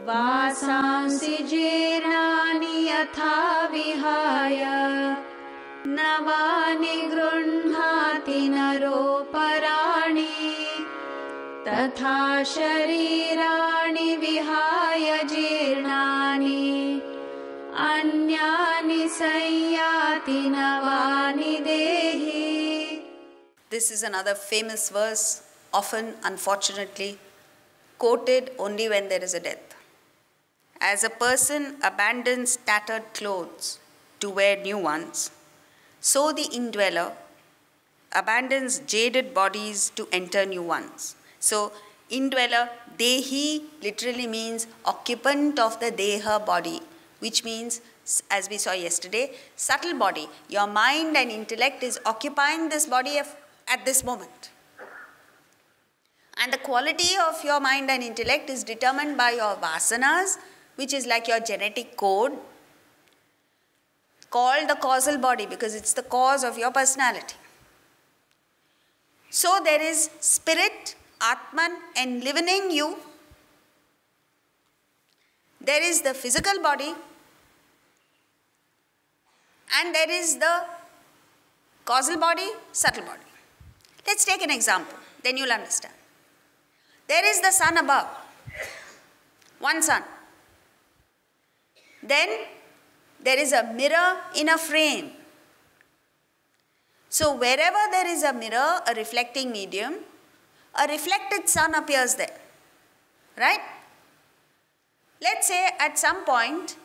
वासांसि जीर्णानि यथा विहाय नवानि गृह्णाति नरोपराणि तथा शरीराणि विहाय जीर्णानि अन्यानि संयाति नवानि देहि. This is another famous verse, often, unfortunately, quoted only when there is a death. As a person abandons tattered clothes to wear new ones, so the indweller abandons jaded bodies to enter new ones. So, indweller, dehi, literally means occupant of the deha body, which means, as we saw yesterday, subtle body. Your mind and intellect is occupying this body at this moment. And the quality of your mind and intellect is determined by your vasanas, which is like your genetic code, called the causal body because it's the cause of your personality. So there is spirit, Atman, enlivening you. There is the physical body, and there is the causal body, subtle body. Let's take an example, then you'll understand. There is the sun above, one sun. Then there is a mirror in a frame. So wherever there is a mirror, a reflecting medium, a reflected sun appears there, right? Let's say at some point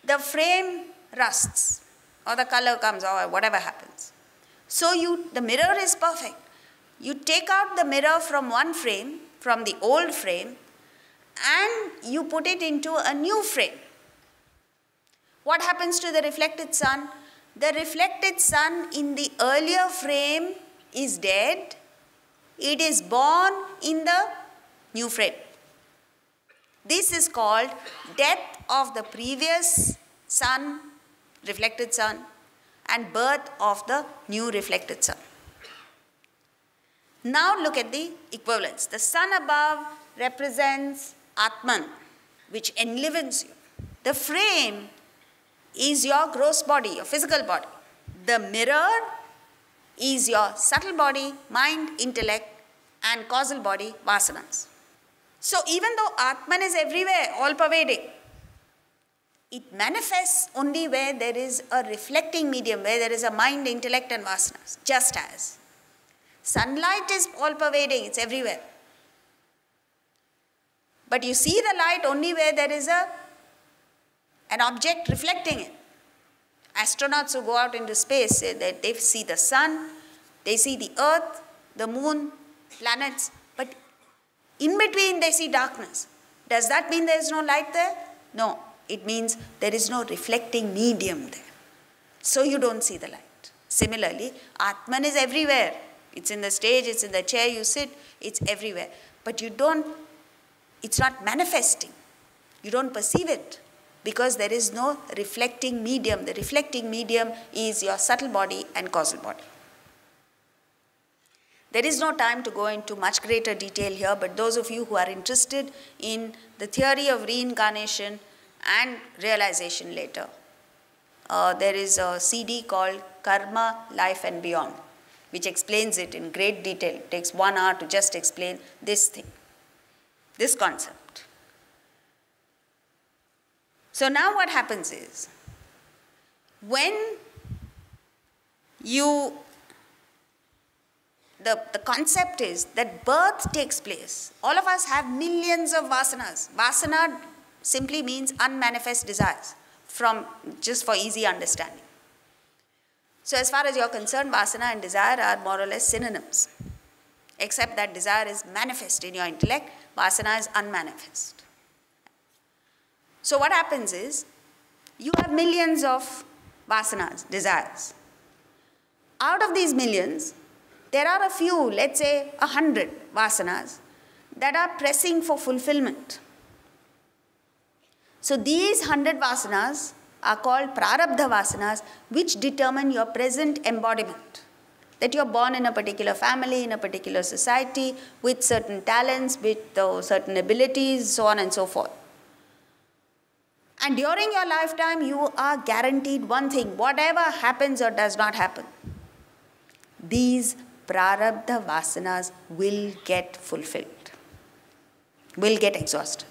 the frame rusts or the color comes or whatever happens. So the mirror is perfect. You take out the mirror from one frame, from the old frame, and you put it into a new frame. What happens to the reflected sun? The reflected sun in the earlier frame is dead. It is born in the new frame. This is called death of the previous sun, reflected sun, and birth of the new reflected sun. Now look at the equivalence. The sun above represents Atman, which enlivens you. The frame is your gross body, your physical body. The mirror is your subtle body, mind, intellect, and causal body, vasanas. So even though Atman is everywhere, all pervading, it manifests only where there is a reflecting medium, where there is a mind, intellect, and vasanas, just as sunlight is all pervading, it's everywhere. But you see the light only where there is an object reflecting it. Astronauts who go out into space say that they see the sun, they see the earth, the moon, planets, but in between they see darkness. Does that mean there is no light there? No, it means there is no reflecting medium there. So you don't see the light. Similarly, Atman is everywhere. It's in the stage, it's in the chair you sit, it's everywhere. But it's not manifesting. You don't perceive it because there is no reflecting medium. The reflecting medium is your subtle body and causal body. There is no time to go into much greater detail here, but those of you who are interested in the theory of reincarnation and realization later, there is a CD called Karma, Life and Beyond, which explains it in great detail. It takes 1 hour to just explain this thing, this concept. So now what happens is, when the concept is that birth takes place. All of us have millions of vasanas. Vasana simply means unmanifest desires, just for easy understanding. So as far as you're concerned, vasana and desire are more or less synonyms, except that desire is manifest in your intellect, vasana is unmanifest. So what happens is, you have millions of vasanas, desires. Out of these millions, there are a few, let's say 100 vasanas, that are pressing for fulfillment. So these 100 vasanas are called prarabdha vasanas, which determine your present embodiment. that you're born in a particular family, in a particular society, with certain talents, with certain abilities, so on and so forth. And during your lifetime, you are guaranteed one thing: whatever happens or does not happen, these prarabdha vasanas will get fulfilled, will get exhausted.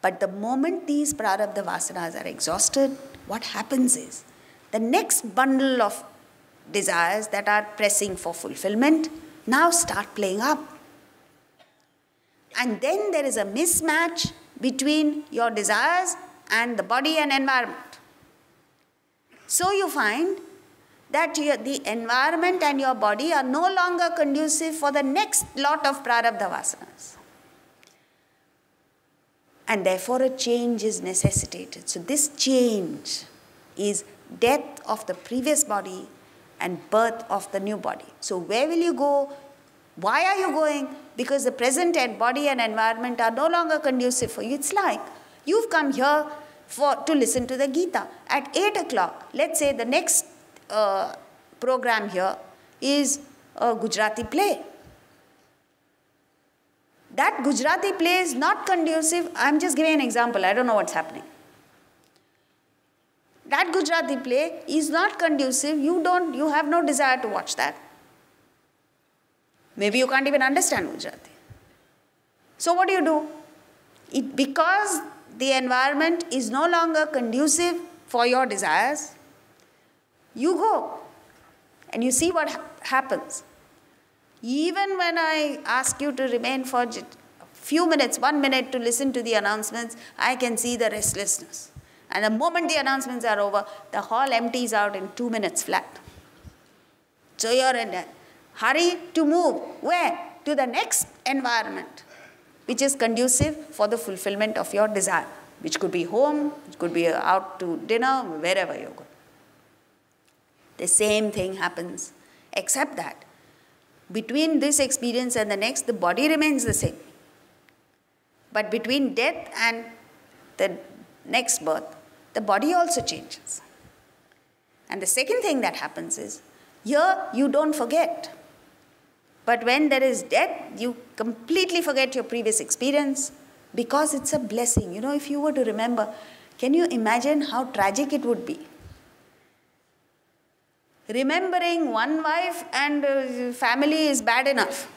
But the moment these prarabdha vasanas are exhausted, what happens is, the next bundle of desires that are pressing for fulfillment now start playing up. And then there is a mismatch between your desires and the body and environment. So you find that the environment and your body are no longer conducive for the next lot of prarabdha vasanas. And therefore a change is necessitated. So this change is death of the previous body and birth of the new body. So where will you go? Why are you going? Because the present body and environment are no longer conducive for you. It's like you've come here to listen to the Gita. At 8 o'clock, let's say the next program here is a Gujarati play. That Gujarati play is not conducive. I'm just giving an example. I don't know what's happening. That Gujarati play is not conducive. You have no desire to watch that. Maybe you can't even understand Gujarati. So what do? Because the environment is no longer conducive for your desires, you go and you see what happens. Even when I ask you to remain for a few minutes, 1 minute to listen to the announcements, I can see the restlessness. And the moment the announcements are over, the hall empties out in 2 minutes flat. So you're in a hurry to move. Where? To the next environment, which is conducive for the fulfillment of your desire, which could be home, it could be out to dinner, wherever you go. The same thing happens, except that between this experience and the next, the body remains the same. But between death and the next birth, the body also changes. And the second thing that happens is, here you don't forget. But when there is death, you completely forget your previous experience because it's a blessing. You know, if you were to remember, can you imagine how tragic it would be? Remembering one wife and family is bad enough.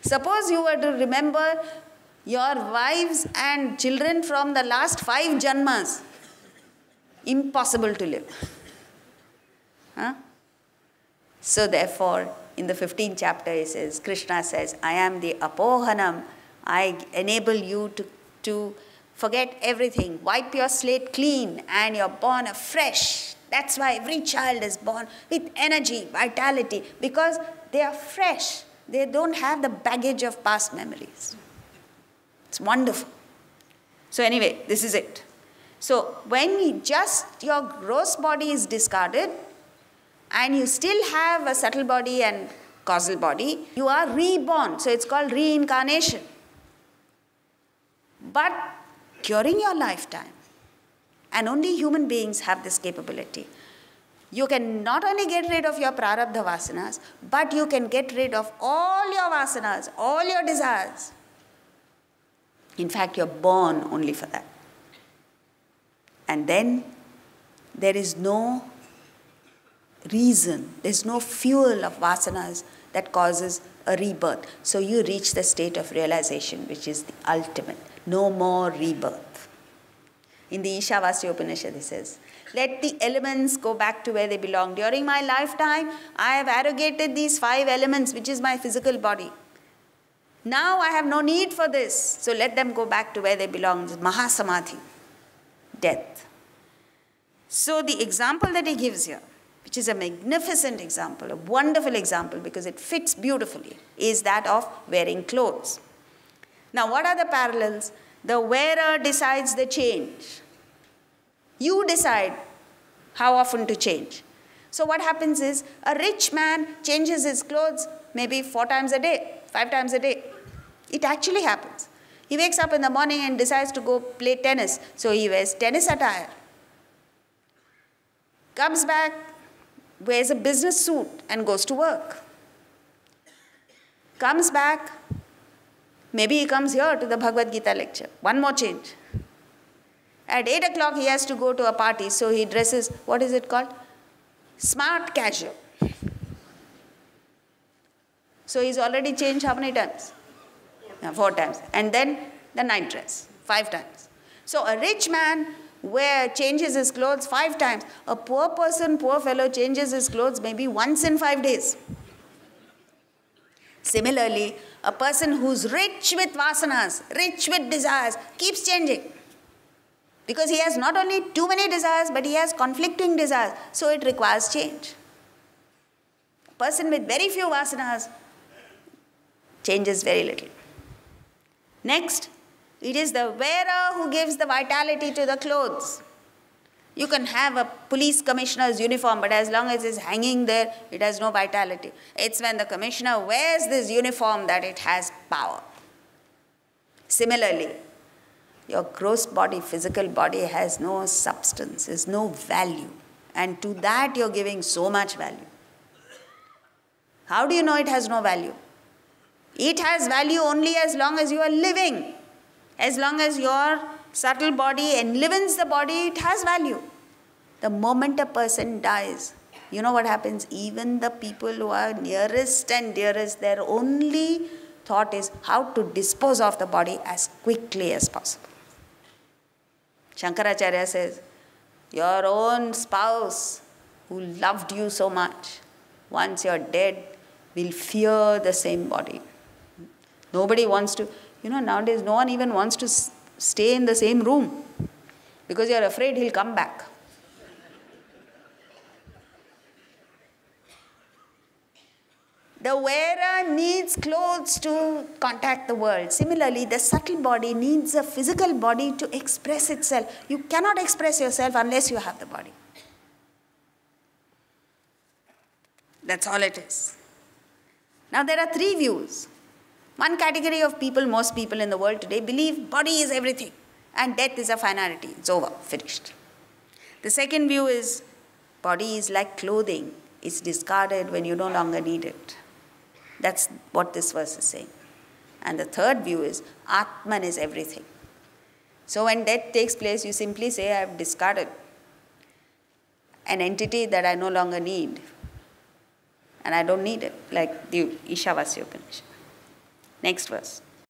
Suppose you were to remember your wives and children from the last 5 janmas. Impossible to live. So therefore, in the 15th chapter, he says, Krishna says, I am the apohanam. I enable you to forget everything. Wipe your slate clean and you're born afresh. That's why every child is born with energy, vitality, because they are fresh. They don't have the baggage of past memories. It's wonderful. So anyway, this is it. So when your gross body is discarded and you still have a subtle body and causal body, you are reborn. So it's called reincarnation. But during your lifetime, and only human beings have this capability, you can not only get rid of your prarabdha vasanas, but you can get rid of all your vasanas, all your desires. In fact, you're born only for that. And then there is no reason, there's no fuel of vasanas that causes a rebirth. So you reach the state of realization, which is the ultimate. No more rebirth. In the Ishavasya Upanishad, he says, let the elements go back to where they belong. During my lifetime, I have arrogated these 5 elements, which is my physical body. Now I have no need for this. So let them go back to where they belong. Mahasamadhi, death. So the example that he gives here, which is a magnificent example, a wonderful example because it fits beautifully, is that of wearing clothes. Now what are the parallels? The wearer decides the change. You decide how often to change. So what happens is, a rich man changes his clothes maybe 4 times a day, 5 times a day. It actually happens. He wakes up in the morning and decides to go play tennis, so he wears tennis attire. Comes back, wears a business suit and goes to work. Comes back, maybe he comes here to the Bhagavad Gita lecture. One more change. At 8 o'clock he has to go to a party, so he dresses, what is it called? Smart casual. So he's already changed how many times? 4 times. And then the night dress, 5 times. So a rich man changes his clothes 5 times. A poor person, poor fellow, changes his clothes maybe once in 5 days. Similarly, a person who's rich with vasanas, rich with desires, keeps changing. Because he has not only too many desires, but he has conflicting desires. So it requires change. A person with very few vasanas changes very little. Next, it is the wearer who gives the vitality to the clothes. You can have a police commissioner's uniform, but as long as it's hanging there, it has no vitality. It's when the commissioner wears this uniform that it has power. Similarly, your gross body, physical body has no substance, has no value. And to that you're giving so much value. How do you know it has no value? It has value only as long as you are living. As long as your subtle body enlivens the body, it has value. The moment a person dies, you know what happens? Even the people who are nearest and dearest, their only thought is how to dispose of the body as quickly as possible. Shankaracharya says, your own spouse who loved you so much, once you're dead, will fear the same body. Nobody wants to, nowadays no one even wants to stay in the same room because you're afraid he'll come back. The wearer needs clothes to contact the world. Similarly, the subtle body needs a physical body to express itself. You cannot express yourself unless you have the body. That's all it is. Now there are 3 views. One category of people, most people in the world today, believe body is everything and death is a finality. It's over, finished. The second view is body is like clothing. It's discarded when you no longer need it. That's what this verse is saying. And the third view is Atman is everything. So when death takes place, you simply say, I have discarded an entity that I no longer need. And I don't need it, like the Ishavasya Upanishad. Next verse.